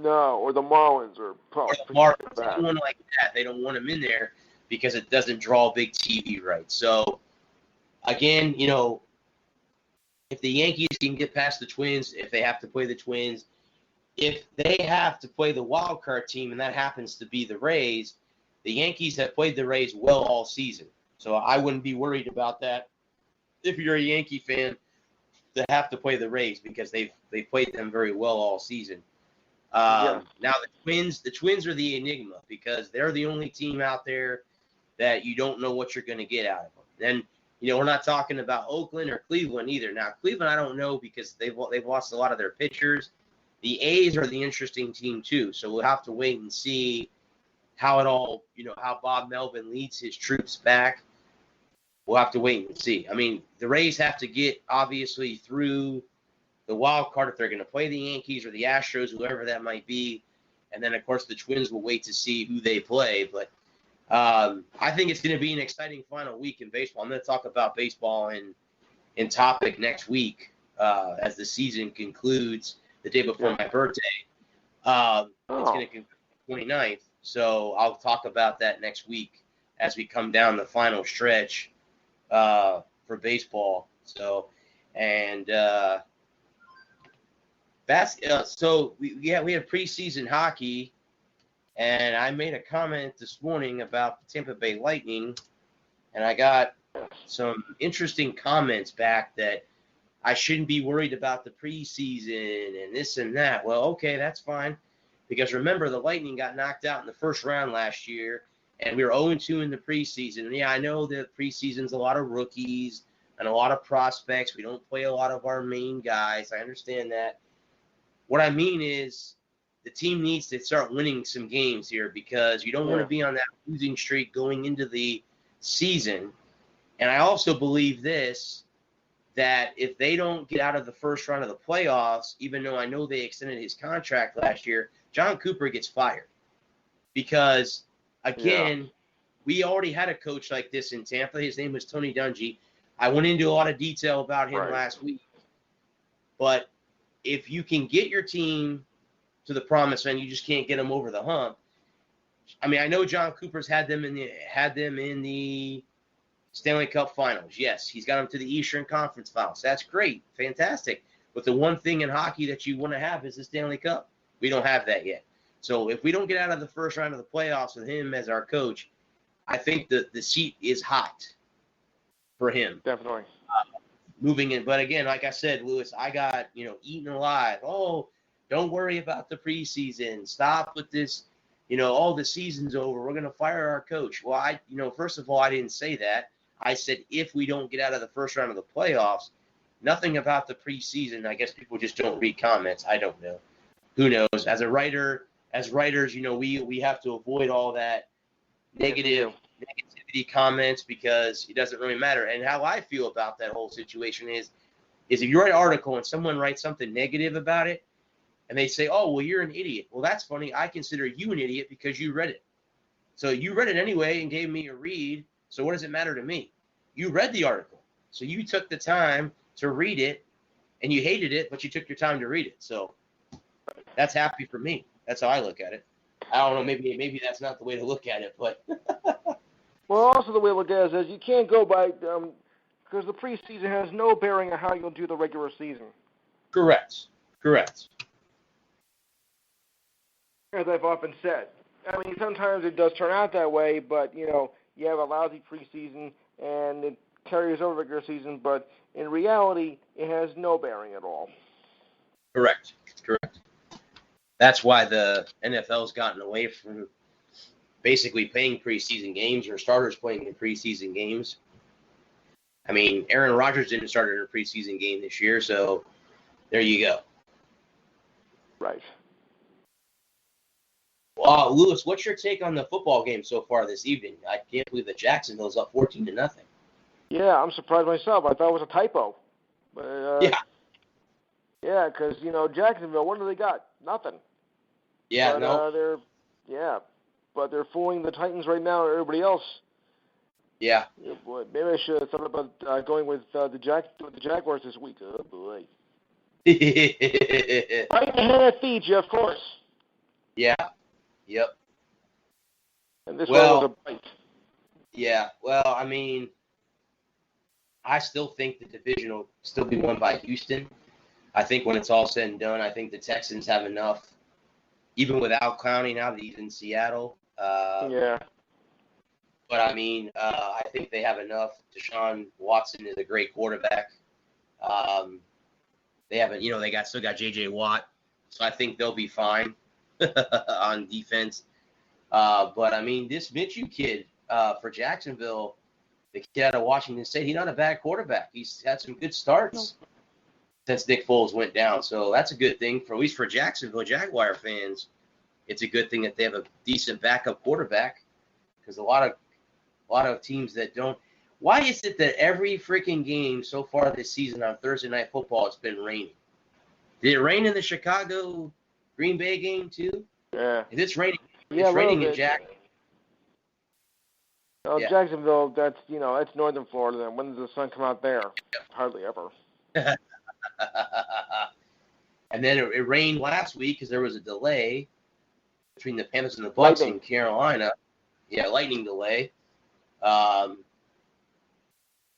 No, or the Marlins or the Marlins. Anyone like that, they don't want him in there because it doesn't draw big TV rights. So, again, if the Yankees can get past the Twins, if they have to play the Twins, if they have to play the wild card team, and that happens to be the Rays, the Yankees have played the Rays well all season. So I wouldn't be worried about that if you're a Yankee fan to have to play the Rays because they've played them very well all season. Now the Twins are the enigma because they're the only team out there that you don't know what you're going to get out of them. Then we're not talking about Oakland or Cleveland either. Now Cleveland I don't know because they've lost a lot of their pitchers. The A's are the interesting team too, so we'll have to wait and see how it all how Bob Melvin leads his troops back. We'll have to wait and see. I mean, the Rays have to get obviously through the wild card if they're going to play the Yankees or the Astros, whoever that might be. And then, of course, the Twins will wait to see who they play. But I think it's going to be an exciting final week in baseball. I'm going to talk about baseball in topic next week as the season concludes the day before my birthday. It's going to conclude the 29th. So I'll talk about that next week as we come down the final stretch for baseball. So, and so we have preseason hockey, and I made a comment this morning about the Tampa Bay Lightning, and I got some interesting comments back that I shouldn't be worried about the preseason and this and that. Well, okay, that's fine, because remember the Lightning got knocked out in the first round last year, and we were 0-2 in the preseason. And yeah, I know that preseason's a lot of rookies and a lot of prospects. We don't play a lot of our main guys. I understand that. What I mean is the team needs to start winning some games here because you don't want to be on that losing streak going into the season. And I also believe this, that if they don't get out of the first round of the playoffs, even though I know they extended his contract last year, John Cooper gets fired. Because, again, we already had a coach like this in Tampa. His name was Tony Dungy. I went into a lot of detail about him last week. But if you can get your team to the promised land, you just can't get them over the hump. I mean, I know John Cooper's had them in the Stanley Cup Finals. Yes, he's got them to the Eastern Conference Finals. That's great, fantastic. But the one thing in hockey that you want to have is the Stanley Cup. We don't have that yet. So if we don't get out of the first round of the playoffs with him as our coach, I think the seat is hot for him. Definitely. Moving in. But again, like I said, Lewis, I got, eaten alive. Oh, don't worry about the preseason. Stop with this, the season's over. We're going to fire our coach. Well, first of all, I didn't say that. I said if we don't get out of the first round of the playoffs, nothing about the preseason. I guess people just don't read comments. I don't know. Who knows? As writers, we have to avoid all that negativity comments because it doesn't really matter. And how I feel about that whole situation is if you write an article and someone writes something negative about it and they say, oh, well, you're an idiot. Well, that's funny. I consider you an idiot because you read it. So you read it anyway and gave me a read. So what does it matter to me? You read the article. So you took the time to read it and you hated it, but you took your time to read it. So that's happy for me. That's how I look at it. I don't know. Maybe that's not the way to look at it, but. Well, also the way to look at it is you can't go by because the preseason has no bearing on how you'll do the regular season. Correct. As I've often said. I mean, sometimes it does turn out that way, but, you have a lousy preseason and it carries over regular season, but in reality, it has no bearing at all. Correct. That's why the NFL's gotten away from basically playing preseason games or starters playing in preseason games. I mean, Aaron Rodgers didn't start in a preseason game this year, so there you go. Right. Lewis, what's your take on the football game so far this evening? I can't believe that Jacksonville's up 14-0. Yeah, I'm surprised myself. I thought it was a typo. But, yeah, because, Jacksonville, what do they got? Nothing. Yeah, but, no. But they're fooling the Titans right now and everybody else. Yeah. Boy, maybe I should have thought about going with the Jaguars this week. Oh, boy. Right in the hand that feeds you, of course. Yeah. Yep. And this one Well, was a bite. yeah. Well, I mean, I still think the division will still be won by Houston. I think when it's all said and done, I think the Texans have enough, even without Clowney now that he's in Seattle. Yeah. But I mean, I think they have enough. Deshaun Watson is a great quarterback. They haven't, they still got J.J. Watt, so I think they'll be fine on defense. But I mean, this Minshew kid for Jacksonville, the kid out of Washington State, he's not a bad quarterback. He's had some good starts since Nick Foles went down, so that's a good thing for at least for Jacksonville Jaguar fans. It's a good thing that they have a decent backup quarterback because a lot of teams that don't. Why is it that every freaking game so far this season on Thursday Night Football it's been raining? Did it rain in the Chicago Green Bay game too? Yeah. If it's raining, Yeah, it's raining in Jacksonville. Yeah. Jacksonville, that's northern Florida. Then when does the sun come out there? Hardly ever. And then it rained last week because there was a delay between the Panthers and the Bucs in Carolina. Yeah, lightning delay.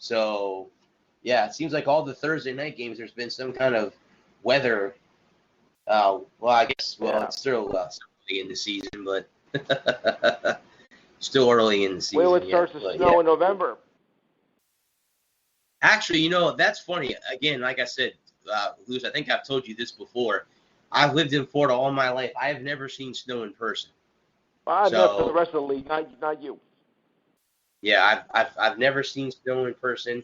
So, yeah, it seems like all the Thursday night games, there's been some kind of weather. I guess, it's still early in the season, but still early in the season. Well, it starts to snow in November. Actually, that's funny. Again, like I said, Lewis, I think I've told you this before. I've lived in Florida all my life. I have never seen snow in person. I've never for the rest of the league, not you. Yeah, I've never seen snow in person,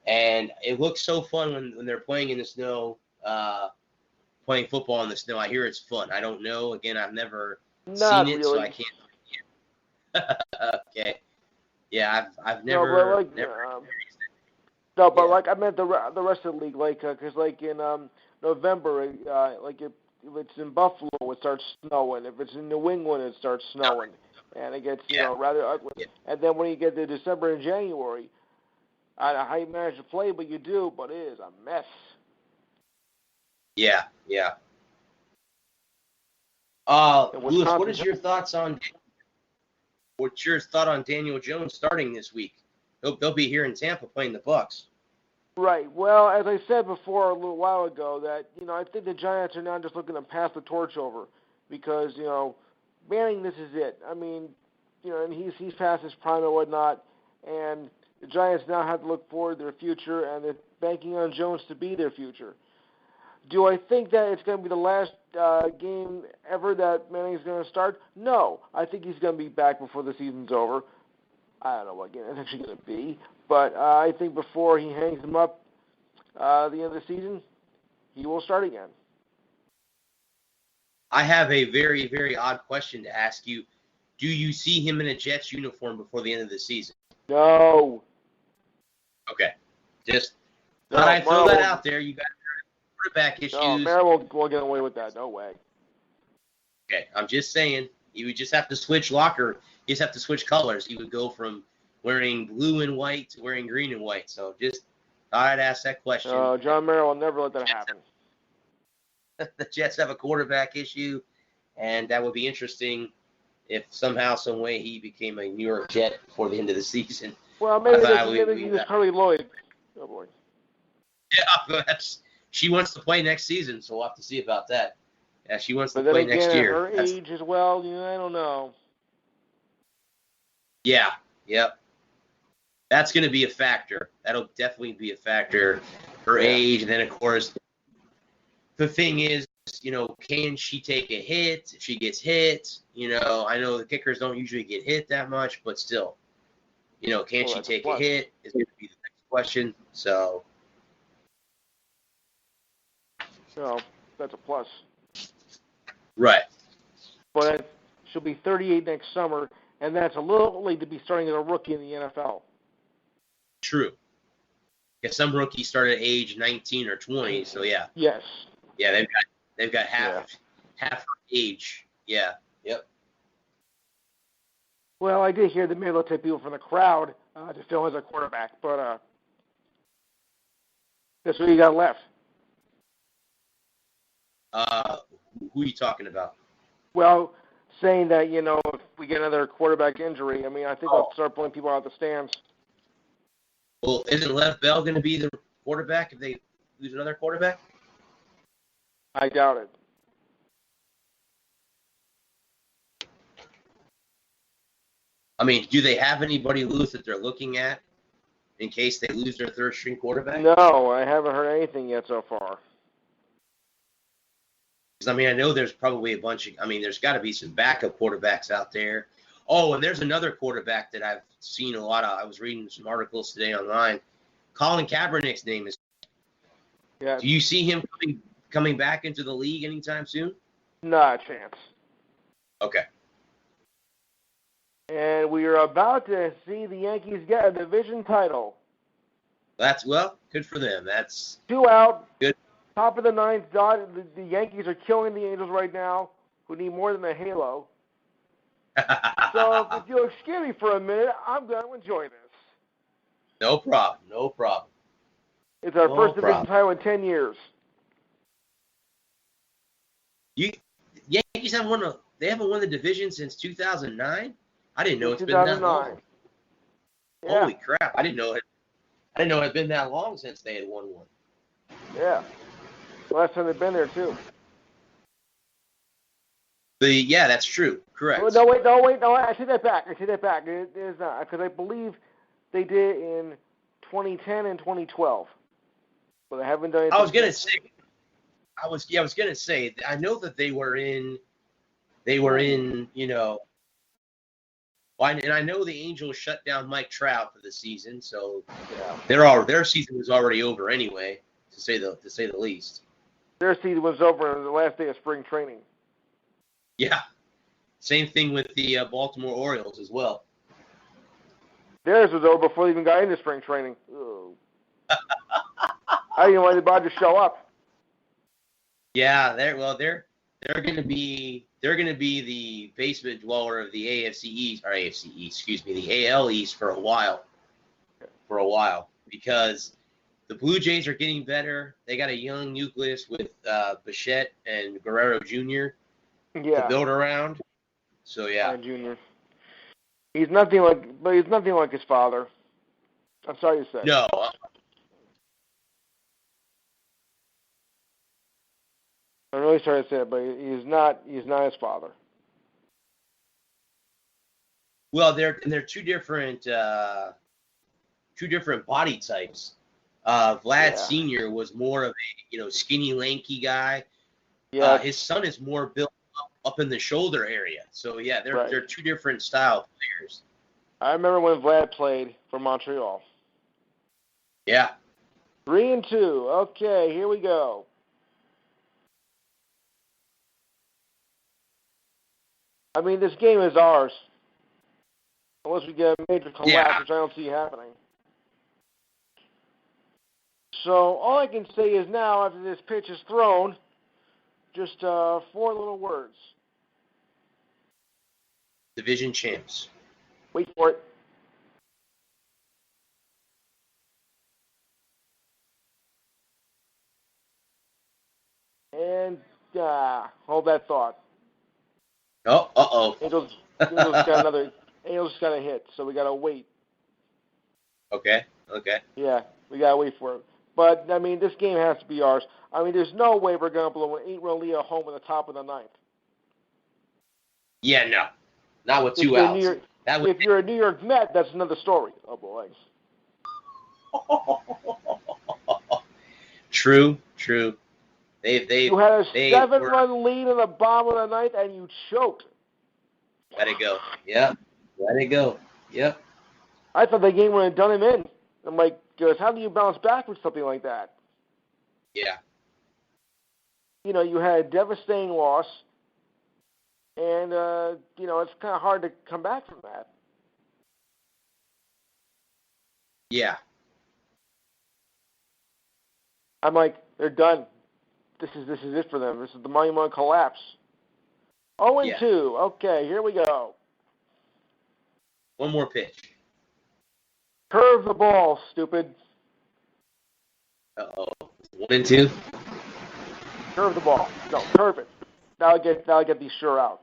and it looks so fun when they're playing in the snow, playing football in the snow. I hear it's fun. I don't know. Again, I've never seen it, so I can't. Okay. Yeah, I've never. No, but like I meant the rest of the league, because in November, if it's in Buffalo, it starts snowing. If it's in New England, it starts snowing, and it gets rather ugly. Yeah. And then when you get to December and January, I don't know how you manage to play, but you do. But it is a mess. Yeah. Lewis, what's your thought on Daniel Jones starting this week? They'll be here in Tampa playing the Bucs. Right. Well, as I said before a little while ago, that I think the Giants are now just looking to pass the torch over because Manning, this is it. I mean, and he's past his prime and whatnot, and the Giants now have to look forward to their future, and they're banking on Jones to be their future. Do I think that it's going to be the last game ever that Manning's going to start? No. I think he's going to be back before the season's over. I don't know what game it's actually going to be, but I think before he hangs him up at the end of the season, he will start again. I have a very, very odd question to ask you. Do you see him in a Jets uniform before the end of the season? No. Okay. Just thought I'd throw that out there. You got quarterback issues. No, Merrill will get away with that. No way. Okay, I'm just saying. You would just have to switch locker. You just have to switch colors. He would go from wearing blue and white to wearing green and white. So just thought I'd ask that question. No, John Merrill will never let that happen. The Jets have a quarterback issue, and that would be interesting if somehow, some way, he became a New York Jet before the end of the season. Well, maybe he was Carly Lloyd. Oh, boy. Yeah, she wants to play next season, so we'll have to see about that. Yeah, she wants to play next year. Her age as well, I don't know. Yeah, yep. That's going to be a factor. That'll definitely be a factor. Her age, and then, of course, the thing is, can she take a hit if she gets hit? I know the kickers don't usually get hit that much, but still, can she take a hit is going to be the next question. So. No, that's a plus. Right. But she'll be 38 next summer, and that's a little late to be starting as a rookie in the NFL. True. Yeah, some rookies start at age 19 or 20, so yeah. Yes. Yeah, they've got half her age. Yeah. Yep. Well, I did hear that maybe they'll take people from the crowd to fill as a quarterback, but that's what you got left. Who are you talking about? Well, saying that, if we get another quarterback injury, I think I'll start pulling people out of the stands. Well, isn't Lev Bell going to be the quarterback if they lose another quarterback? I doubt it. Do they have anybody loose that they're looking at in case they lose their third string quarterback? No, I haven't heard anything yet so far. Because, I know there's probably a bunch of, there's got to be some backup quarterbacks out there. Oh, and there's another quarterback that I've seen a lot of. I was reading some articles today online. Colin Kaepernick's name is. Yeah. Do you see him coming back into the league anytime soon? Not a chance. Okay. And we are about to see the Yankees get a division title. Good for them. That's 2 out. Good. Top of the ninth. The Yankees are killing the Angels right now, who need more than a halo. So if you'll excuse me for a minute, I'm going to enjoy this. No problem. It's our first division title in 10 years. Yankees haven't won the division since 2009? I didn't know it's been that long. Yeah. Holy crap! I didn't know it had been that long since they had won one. Yeah. Last time they've been there too. Yeah, that's true. Correct. No, wait. No, I take that back. It is not, because I believe they did in 2010 and 2012, but they haven't done it. I was gonna say. I know that they were in. And I know the Angels shut down Mike Trout for the season, so their season was already over anyway, to say the least. Their season was over on the last day of spring training. Yeah. Same thing with the Baltimore Orioles as well. Theirs was over before they even got into spring training. I didn't want anybody to show up. Yeah, they're going to be the basement dweller of the the AL East for a while. Because the Blue Jays are getting better. They got a young nucleus with Bichette and Guerrero Jr. to build around. So yeah. Jr. He's nothing like his father. I'm sorry to say. No. I'm really sorry to say it, but he's not his father. Well, they're two different body types. Vlad Sr. was more of a skinny, lanky guy. Yeah. His son is more built up in the shoulder area. So yeah, they're two different style players. I remember when Vlad played for Montreal. Yeah. 3-2. Okay, here we go. This game is ours. Unless we get a major collapse, which I don't see happening. So all I can say is now, after this pitch is thrown, just 4 little words. Division champs. Wait for it. And hold that thought. Oh, uh-oh. Angels got a hit, so we got to wait. Okay. Yeah, we got to wait for it. But, this game has to be ours. There's no way we're going to blow an 8-run lead at home in the top of the ninth. Yeah, no. Not with 2 outs. If you're a New York Met, that's another story. Oh, boy. True. You had a 7-run lead in the bottom of the ninth, and you choked. Let it go. Yeah. Let it go. Yep. I thought that game would have done him in. I'm like, how do you bounce back with something like that? Yeah. You had a devastating loss, and, it's kind of hard to come back from that. Yeah. I'm like, they're done. This is it for them. This is the monumental collapse. 0-2. Okay, here we go. One more pitch. Curve the ball, stupid. Uh-oh. 1-2. Curve the ball. No, curve it. that'll get the sure out.